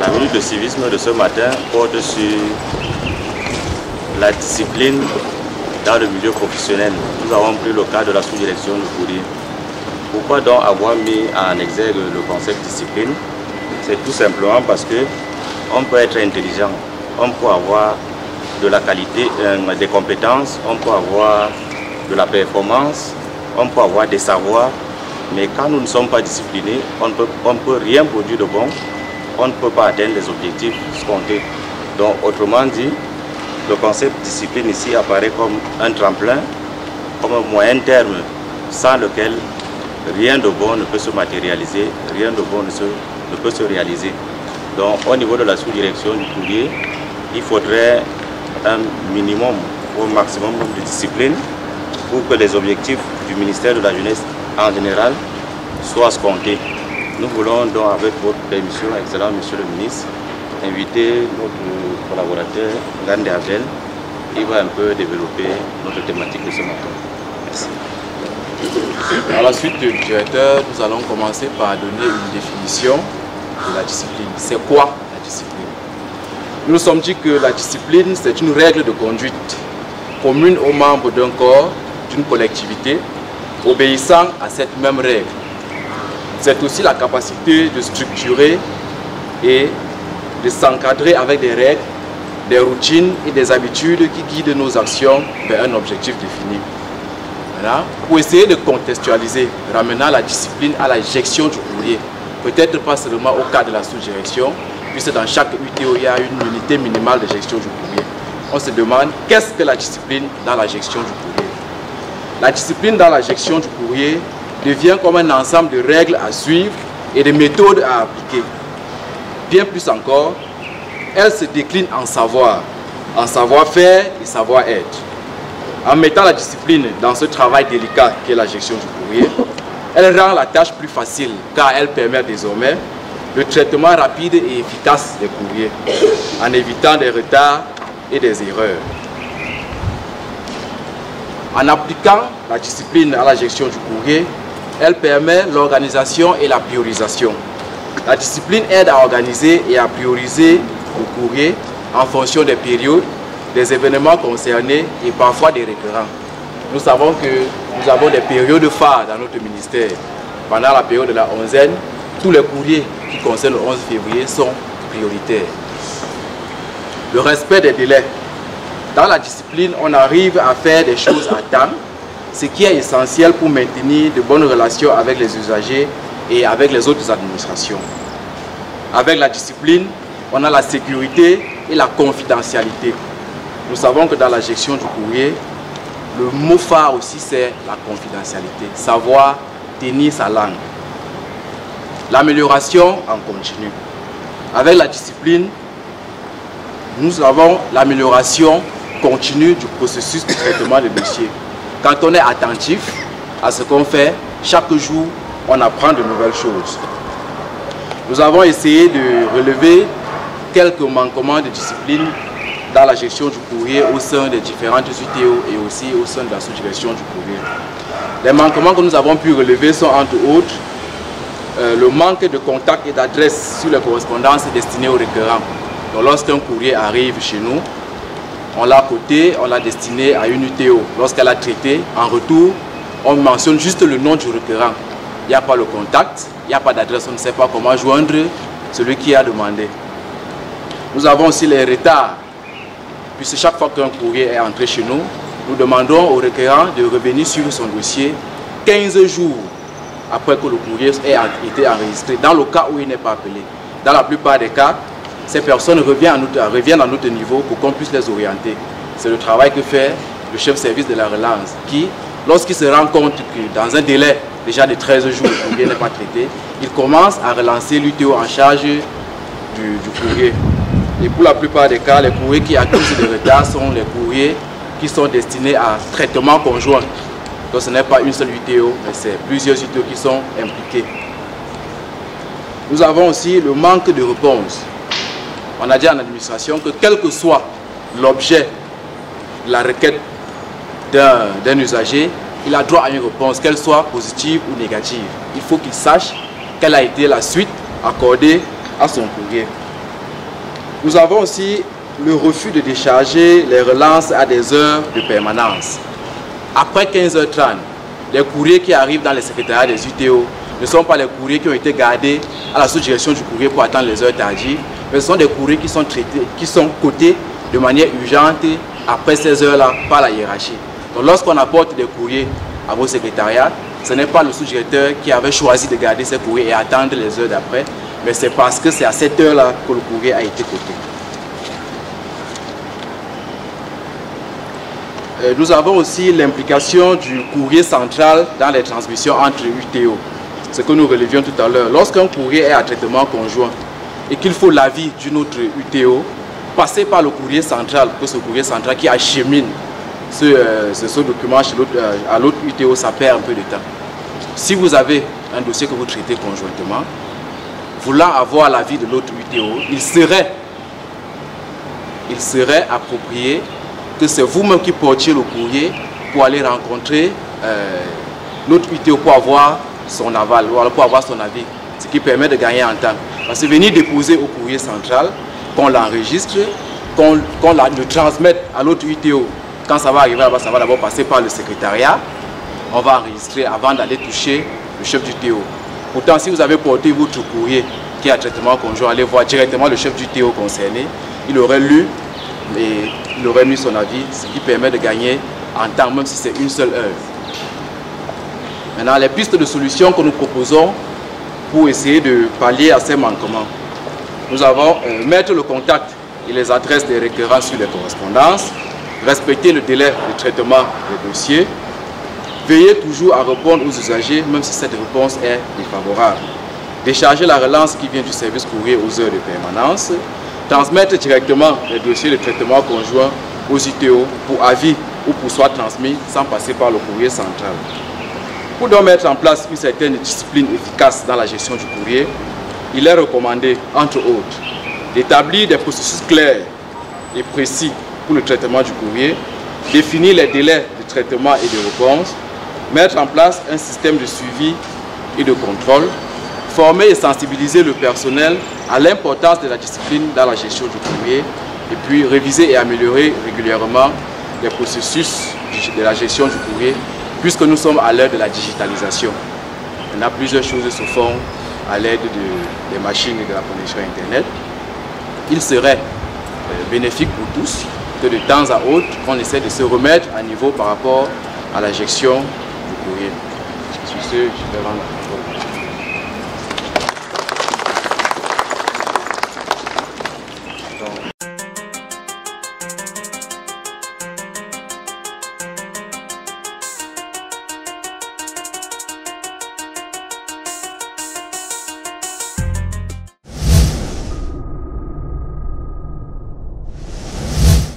La minute de civisme de ce matin porte sur la discipline dans le milieu professionnel. Nous avons pris le cas de la sous-direction du courrier. Pourquoi donc avoir mis en exergue le concept discipline? C'est tout simplement parce que on peut être intelligent, on peut avoir de la qualité, des compétences, on peut avoir de la performance, on peut avoir des savoirs, mais quand nous ne sommes pas disciplinés, on ne peut rien produire de bon, on ne peut pas atteindre les objectifs escomptés. Donc autrement dit, le concept discipline ici apparaît comme un tremplin, comme un moyen terme sans lequel rien de bon ne peut se matérialiser, rien de bon ne peut se réaliser. Donc au niveau de la sous-direction du courrier, il faudrait un minimum ou un maximum de discipline pour que les objectifs du ministère de la Jeunesse en général soient escomptés. Nous voulons donc, avec votre permission, excellent monsieur le ministre, inviter notre collaborateur Gandé Abdel. Il va un peu développer notre thématique de ce matin. Merci. À la suite du directeur, nous allons commencer par donner une définition de la discipline. C'est quoi la discipline? Nous nous sommes dit que la discipline, c'est une règle de conduite commune aux membres d'un corps, d'une collectivité, obéissant à cette même règle. C'est aussi la capacité de structurer et de s'encadrer avec des règles, des routines et des habitudes qui guident nos actions vers un objectif défini. Voilà. Pour essayer de contextualiser, ramenant la discipline à la gestion du courrier, peut-être pas seulement au cas de la sous-direction, puisque dans chaque UTO, il y a une unité minimale de gestion du courrier. On se demande qu'est-ce que la discipline dans la gestion du courrier. La discipline dans la gestion du courrier devient comme un ensemble de règles à suivre et de méthodes à appliquer. Bien plus encore, elle se décline en savoir-faire et savoir-être. En mettant la discipline dans ce travail délicat qui est la gestion du courrier, elle rend la tâche plus facile car elle permet désormais le traitement rapide et efficace des courriers en évitant des retards et des erreurs. En appliquant la discipline à la gestion du courrier, elle permet l'organisation et la priorisation. La discipline aide à organiser et à prioriser le courrier en fonction des périodes, des événements concernés et parfois des récurrents. Nous savons que nous avons des périodes phares dans notre ministère. Pendant la période de la onzaine, tous les courriers qui concernent le 11 février sont prioritaires. Le respect des délais. Dans la discipline, on arrive à faire des choses à temps, ce qui est essentiel pour maintenir de bonnes relations avec les usagers et avec les autres administrations. Avec la discipline, on a la sécurité et la confidentialité. Nous savons que dans la gestion du courrier, le mot phare aussi c'est la confidentialité, savoir tenir sa langue. L'amélioration en continu. Avec la discipline, nous avons l'amélioration continue du processus de traitement des dossiers. Quand on est attentif à ce qu'on fait, chaque jour, on apprend de nouvelles choses. Nous avons essayé de relever quelques manquements de discipline dans la gestion du courrier au sein des différentes UTO et aussi au sein de la sous-direction du courrier. Les manquements que nous avons pu relever sont entre autres le manque de contact et d'adresse sur les correspondances destinées aux requérants. Donc lorsqu'un courrier arrive chez nous, on l'a coté, on l'a destiné à une UTO. Lorsqu'elle a traité, en retour, on mentionne juste le nom du requérant. Il n'y a pas le contact, il n'y a pas d'adresse, on ne sait pas comment joindre celui qui a demandé. Nous avons aussi les retards, puisque chaque fois qu'un courrier est entré chez nous, nous demandons au requérant de revenir sur son dossier 15 jours après que le courrier ait été enregistré, dans le cas où il n'est pas appelé. Dans la plupart des cas, ces personnes reviennent à notre niveau pour qu'on puisse les orienter. C'est le travail que fait le chef service de la relance qui, lorsqu'il se rend compte que dans un délai déjà de 13 jours, le courrier n'est pas traité, il commence à relancer l'UTO en charge du courrier. Et pour la plupart des cas, les courriers qui accusent de retard sont les courriers qui sont destinés à traitement conjoint. Donc ce n'est pas une seule UTO, mais c'est plusieurs UTO qui sont impliqués. Nous avons aussi le manque de réponse. On a dit en administration que quel que soit l'objet de la requête d'un usager, il a droit à une réponse, qu'elle soit positive ou négative. Il faut qu'il sache quelle a été la suite accordée à son courrier. Nous avons aussi le refus de décharger les relances à des heures de permanence. Après 15h30, les courriers qui arrivent dans les secrétariats des UTO ne sont pas les courriers qui ont été gardés à la sous-direction du courrier pour attendre les heures tardives, mais ce sont des courriers qui sont traités, qui sont cotés de manière urgente après ces heures-là par la hiérarchie. Donc lorsqu'on apporte des courriers à vos secrétariats, ce n'est pas le sous-directeur qui avait choisi de garder ces courriers et attendre les heures d'après, mais c'est parce que c'est à cette heure-là que le courrier a été coté. Nous avons aussi l'implication du courrier central dans les transmissions entre UTO, ce que nous relevions tout à l'heure. Lorsqu'un courrier est à traitement conjoint et qu'il faut l'avis d'une autre UTO, passer par le courrier central, que ce courrier central qui achemine ce document à l'autre UTO, ça perd un peu de temps. Si vous avez un dossier que vous traitez conjointement, voulant avoir l'avis de l'autre UTO, il serait approprié que c'est vous-même qui portiez le courrier pour aller rencontrer l'autre UTO pour avoir son aval, ou alors pour avoir son avis, ce qui permet de gagner en temps. Parce que venir déposer au courrier central, qu'on l'enregistre, qu'on le transmette à l'autre UTO, quand ça va arriver là-bas, ça va d'abord passer par le secrétariat, on va enregistrer avant d'aller toucher le chef du TO. Pourtant, si vous avez porté votre courrier qui est à traitement conjoint, allez voir directement le chef du TO concerné, il aurait lu et il aurait mis son avis, ce qui permet de gagner en temps, même si c'est une seule heure. Maintenant, les pistes de solutions que nous proposons pour essayer de pallier à ces manquements. Nous avons mettre le contact et les adresses des requérants sur les correspondances, respecter le délai de traitement des dossiers, veiller toujours à répondre aux usagers, même si cette réponse est défavorable, décharger la relance qui vient du service courrier aux heures de permanence, transmettre directement les dossiers de traitement conjoint aux ITO pour avis ou pour soit transmis sans passer par le courrier central. Pour donc mettre en place une certaine discipline efficace dans la gestion du courrier, il est recommandé, entre autres, d'établir des processus clairs et précis pour le traitement du courrier, définir les délais de traitement et de réponse, mettre en place un système de suivi et de contrôle, former et sensibiliser le personnel à l'importance de la discipline dans la gestion du courrier, et puis réviser et améliorer régulièrement les processus de la gestion du courrier, puisque nous sommes à l'ère de la digitalisation. Maintenant, plusieurs choses se font à l'aide des machines et de la connexion Internet. Il serait bénéfique pour tous que de temps à autre, on essaie de se remettre à niveau par rapport à la gestion du courrier. Sur ce, je vais rendre